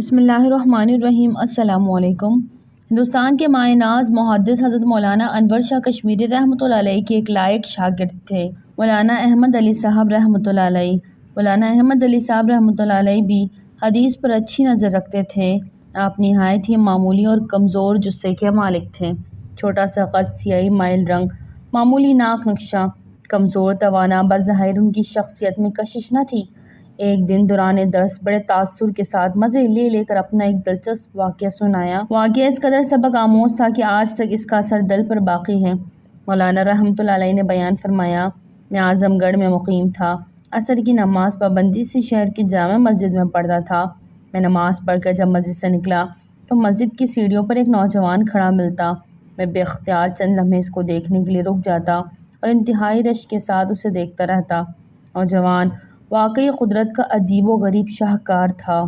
بسم اللہ الرحمن الرحیم۔ السلام علیکم۔ ہندوستان کے مائع ناز محدث حضرت مولانا انور شاہ کشمیری رحمۃ اللہ علیہ کے ایک لائق شاگرد تھے مولانا احمد علی صاحب رحمۃ اللہ علیہ۔ مولانا احمد علی صاحب رحمۃ اللہ علیہ بھی حدیث پر اچھی نظر رکھتے تھے۔ آپ نہایت ہی معمولی اور کمزور جسے کے مالک تھے۔ چھوٹا سا قد، سیاہی مائل رنگ، معمولی ناک نقشہ، کمزور توانا، بظاہر ان کی شخصیت میں کشش نہ تھی۔ ایک دن دوران درس بڑے تاثر کے ساتھ مزے لے کر اپنا ایک دلچسپ واقعہ سنایا۔ واقعہ اس قدر سبق آموز تھا کہ آج تک اس کا اثر دل پر باقی ہے۔ مولانا رحمۃ اللہ علیہ نے بیان فرمایا، میں اعظم گڑھ میں مقیم تھا۔ عصر کی نماز پابندی سے شہر کی جامع مسجد میں پڑھتا تھا۔ میں نماز پڑھ کر جب مسجد سے نکلا تو مسجد کی سیڑھیوں پر ایک نوجوان کھڑا ملتا۔ میں بے اختیار چند لمحے اس کو دیکھنے کے لیے رک جاتا اور انتہائی رشک کے ساتھ اسے دیکھتا رہتا۔ نوجوان واقعی قدرت کا عجیب و غریب شاہکار تھا۔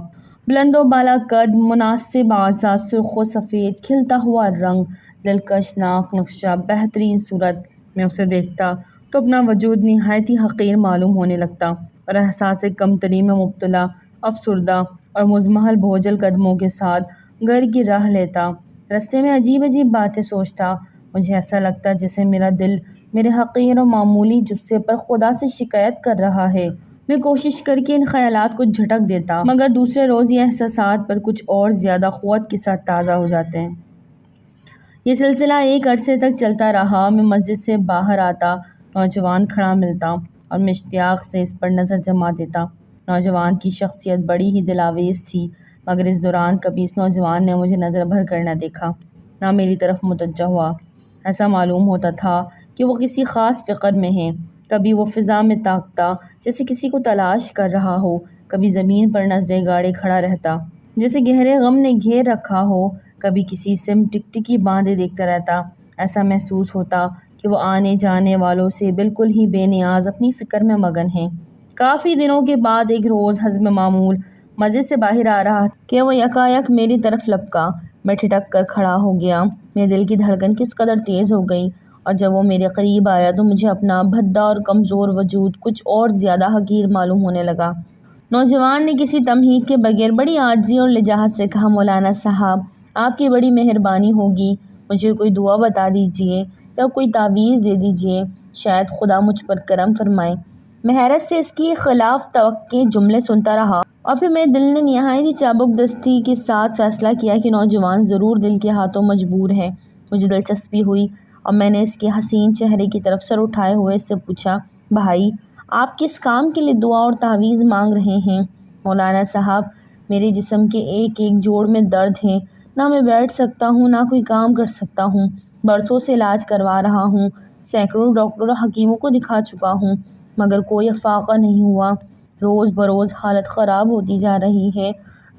بلند و بالا قد، مناسب اعضاء، سرخ و سفید، کھلتا ہوا رنگ، دلکش ناک نقشہ، بہترین صورت۔ میں اسے دیکھتا تو اپنا وجود نہایت ہی حقیر معلوم ہونے لگتا اور احساس کمتری میں مبتلا، افسردہ اور مضمحل بوجھل قدموں کے ساتھ گھر کی راہ لیتا۔ رستے میں عجیب باتیں سوچتا۔ مجھے ایسا لگتا جیسے میرا دل میرے حقیر اور معمولی جسے پر خدا سے شکایت کر رہا ہے۔ میں کوشش کر کے ان خیالات کو جھٹک دیتا، مگر دوسرے روز یہ احساسات پر کچھ اور زیادہ قوت کے ساتھ تازہ ہو جاتے ہیں۔ یہ سلسلہ ایک عرصے تک چلتا رہا۔ میں مسجد سے باہر آتا، نوجوان کھڑا ملتا اور میں اشتیاق سے اس پر نظر جما دیتا۔ نوجوان کی شخصیت بڑی ہی دلاویز تھی، مگر اس دوران کبھی اس نوجوان نے مجھے نظر بھر کر نہ دیکھا، نہ میری طرف متوجہ ہوا۔ ایسا معلوم ہوتا تھا کہ وہ کسی خاص فکر میں ہے۔ کبھی وہ فضا میں تاکتا جیسے کسی کو تلاش کر رہا ہو، کبھی زمین پر نظریں گاڑے کھڑا رہتا جیسے گہرے غم نے گھیر رکھا ہو، کبھی کسی سمت ٹکٹکی باندھے دیکھتا رہتا۔ ایسا محسوس ہوتا کہ وہ آنے جانے والوں سے بالکل ہی بے نیاز اپنی فکر میں مگن ہے۔ کافی دنوں کے بعد ایک روز حسب معمول مسجد سے باہر آ رہا کہ وہ یکایک میری طرف لپکا۔ میں ٹھٹک کر کھڑا ہو گیا۔ میرے دل کی دھڑکن کس قدر تیز ہو گئی، اور جب وہ میرے قریب آیا تو مجھے اپنا بھدا اور کمزور وجود کچھ اور زیادہ حقیر معلوم ہونے لگا۔ نوجوان نے کسی تمہید کے بغیر بڑی عاجزی اور لجاجت سے کہا، مولانا صاحب، آپ کی بڑی مہربانی ہوگی، مجھے کوئی دعا بتا دیجیے یا کوئی تعویذ دے دیجیے، شاید خدا مجھ پر کرم فرمائے۔ میں حیرت سے اس کی خلاف توقع جملے سنتا رہا، اور پھر میرے دل نے نہایت ہی چابک دستی کے ساتھ فیصلہ کیا کہ نوجوان ضرور دل کے ہاتھوں مجبور ہے۔ مجھے دلچسپی ہوئی اور میں نے اس کے حسین چہرے کی طرف سر اٹھائے ہوئے اس سے پوچھا، بھائی، آپ کس کام کے لیے دعا اور تعویذ مانگ رہے ہیں؟ مولانا صاحب، میرے جسم کے ایک جوڑ میں درد ہے، نہ میں بیٹھ سکتا ہوں نہ کوئی کام کر سکتا ہوں۔ برسوں سے علاج کروا رہا ہوں، سینکڑوں ڈاکٹروں اور حکیموں کو دکھا چکا ہوں، مگر کوئی افاقہ نہیں ہوا۔ روز بروز حالت خراب ہوتی جا رہی ہے۔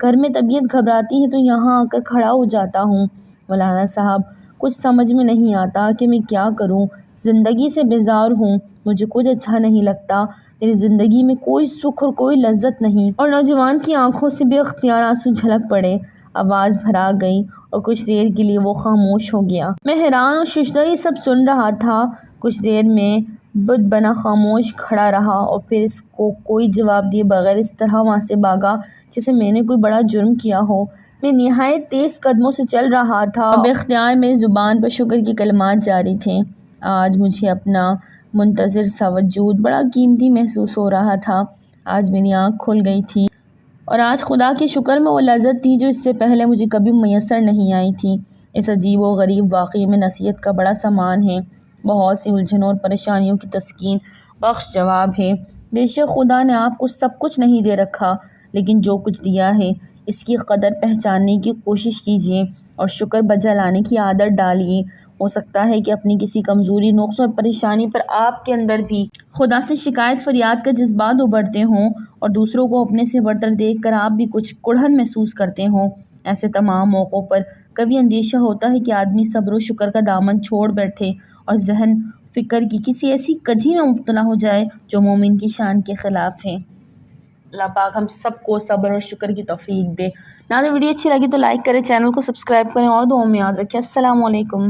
گھر میں طبیعت گھبراتی ہے تو یہاں آ کر کھڑا ہو جاتا ہوں۔ مولانا صاحب، کچھ سمجھ میں نہیں آتا کہ میں کیا کروں۔ زندگی سے بیزار ہوں، مجھے کچھ اچھا نہیں لگتا، میری زندگی میں کوئی سکھ اور کوئی لذت نہیں۔ اور نوجوان کی آنکھوں سے بے اختیار آنسو جھلک پڑے، آواز بھرا گئی اور کچھ دیر کے لیے وہ خاموش ہو گیا۔ میں حیران اور ششدر یہ سب سن رہا تھا۔ کچھ دیر میں بت بنا خاموش کھڑا رہا اور پھر اس کو کوئی جواب دیے بغیر اس طرح وہاں سے بھاگا جیسے میں نے کوئی بڑا جرم کیا ہو۔ میں نہایت تیز قدموں سے چل رہا تھا اور بے اختیار میری زبان پر شکر کے کلمات جاری تھے۔ آج مجھے اپنا منتظر سا وجود بڑا قیمتی محسوس ہو رہا تھا۔ آج میری آنکھ کھل گئی تھی اور آج خدا کے شکر میں وہ لذت تھی جو اس سے پہلے مجھے کبھی میسر نہیں آئی تھی۔ اس عجیب و غریب واقعے میں نصیحت کا بڑا سامان ہے، بہت سی الجھنوں اور پریشانیوں کی تسکین بخش جواب ہے۔ بے شک خدا نے آپ کو سب کچھ نہیں دے رکھا، لیکن جو کچھ دیا ہے اس کی قدر پہچاننے کی کوشش کیجیے اور شکر بجا لانے کی عادت ڈالیے۔ ہو سکتا ہے کہ اپنی کسی کمزوری، نقص اور پریشانی پر آپ کے اندر بھی خدا سے شکایت فریاد کا جذبات ابھرتے ہوں اور دوسروں کو اپنے سے برتر دیکھ کر آپ بھی کچھ کڑھن محسوس کرتے ہوں۔ ایسے تمام موقعوں پر کبھی اندیشہ ہوتا ہے کہ آدمی صبر و شکر کا دامن چھوڑ بیٹھے اور ذہن فکر کی کسی ایسی کجی میں مبتلا ہو جائے جو مومن کی شان کے خلاف ہے۔ اللہ پاک ہم سب کو صبر اور شکر کی توفیق دے۔ ناظرین، ویڈیو اچھی لگی تو لائک کریں، چینل کو سبسکرائب کریں اور دعاؤں میں یاد رکھیں۔ السلام علیکم۔